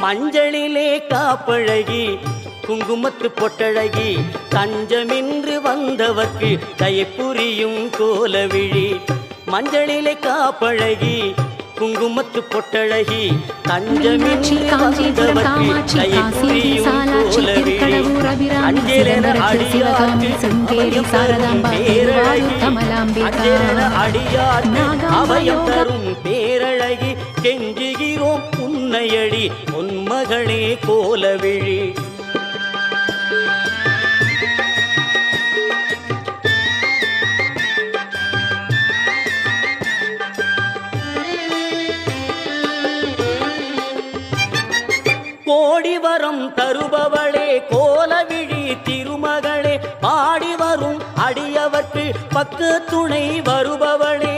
மஞ்சளிலே காப்பழகி குங்குமத்து பொட்டழகி தஞ்சமின்று வந்தவர்க்கு தயப்புரியும் கோலவிழி. மஞ்சளிலே காப்பழகி குங்குமத்து பொட்டழகி தஞ்சமின்றி வந்தவர்க்கு தயப்புரியும் கோலவிழி. அஞ்சலென அடியார்க்கு அபயம் தரும் பேரழகி கெஞ்சுகிறோம் உன்னையடி பொன்மகளே கோலவிழி. கோடி வரம் தருபவளே கோலவிழி திருமகளே பாடி வரும் அடியவர்க்கு பக்க துணை வருபவளே.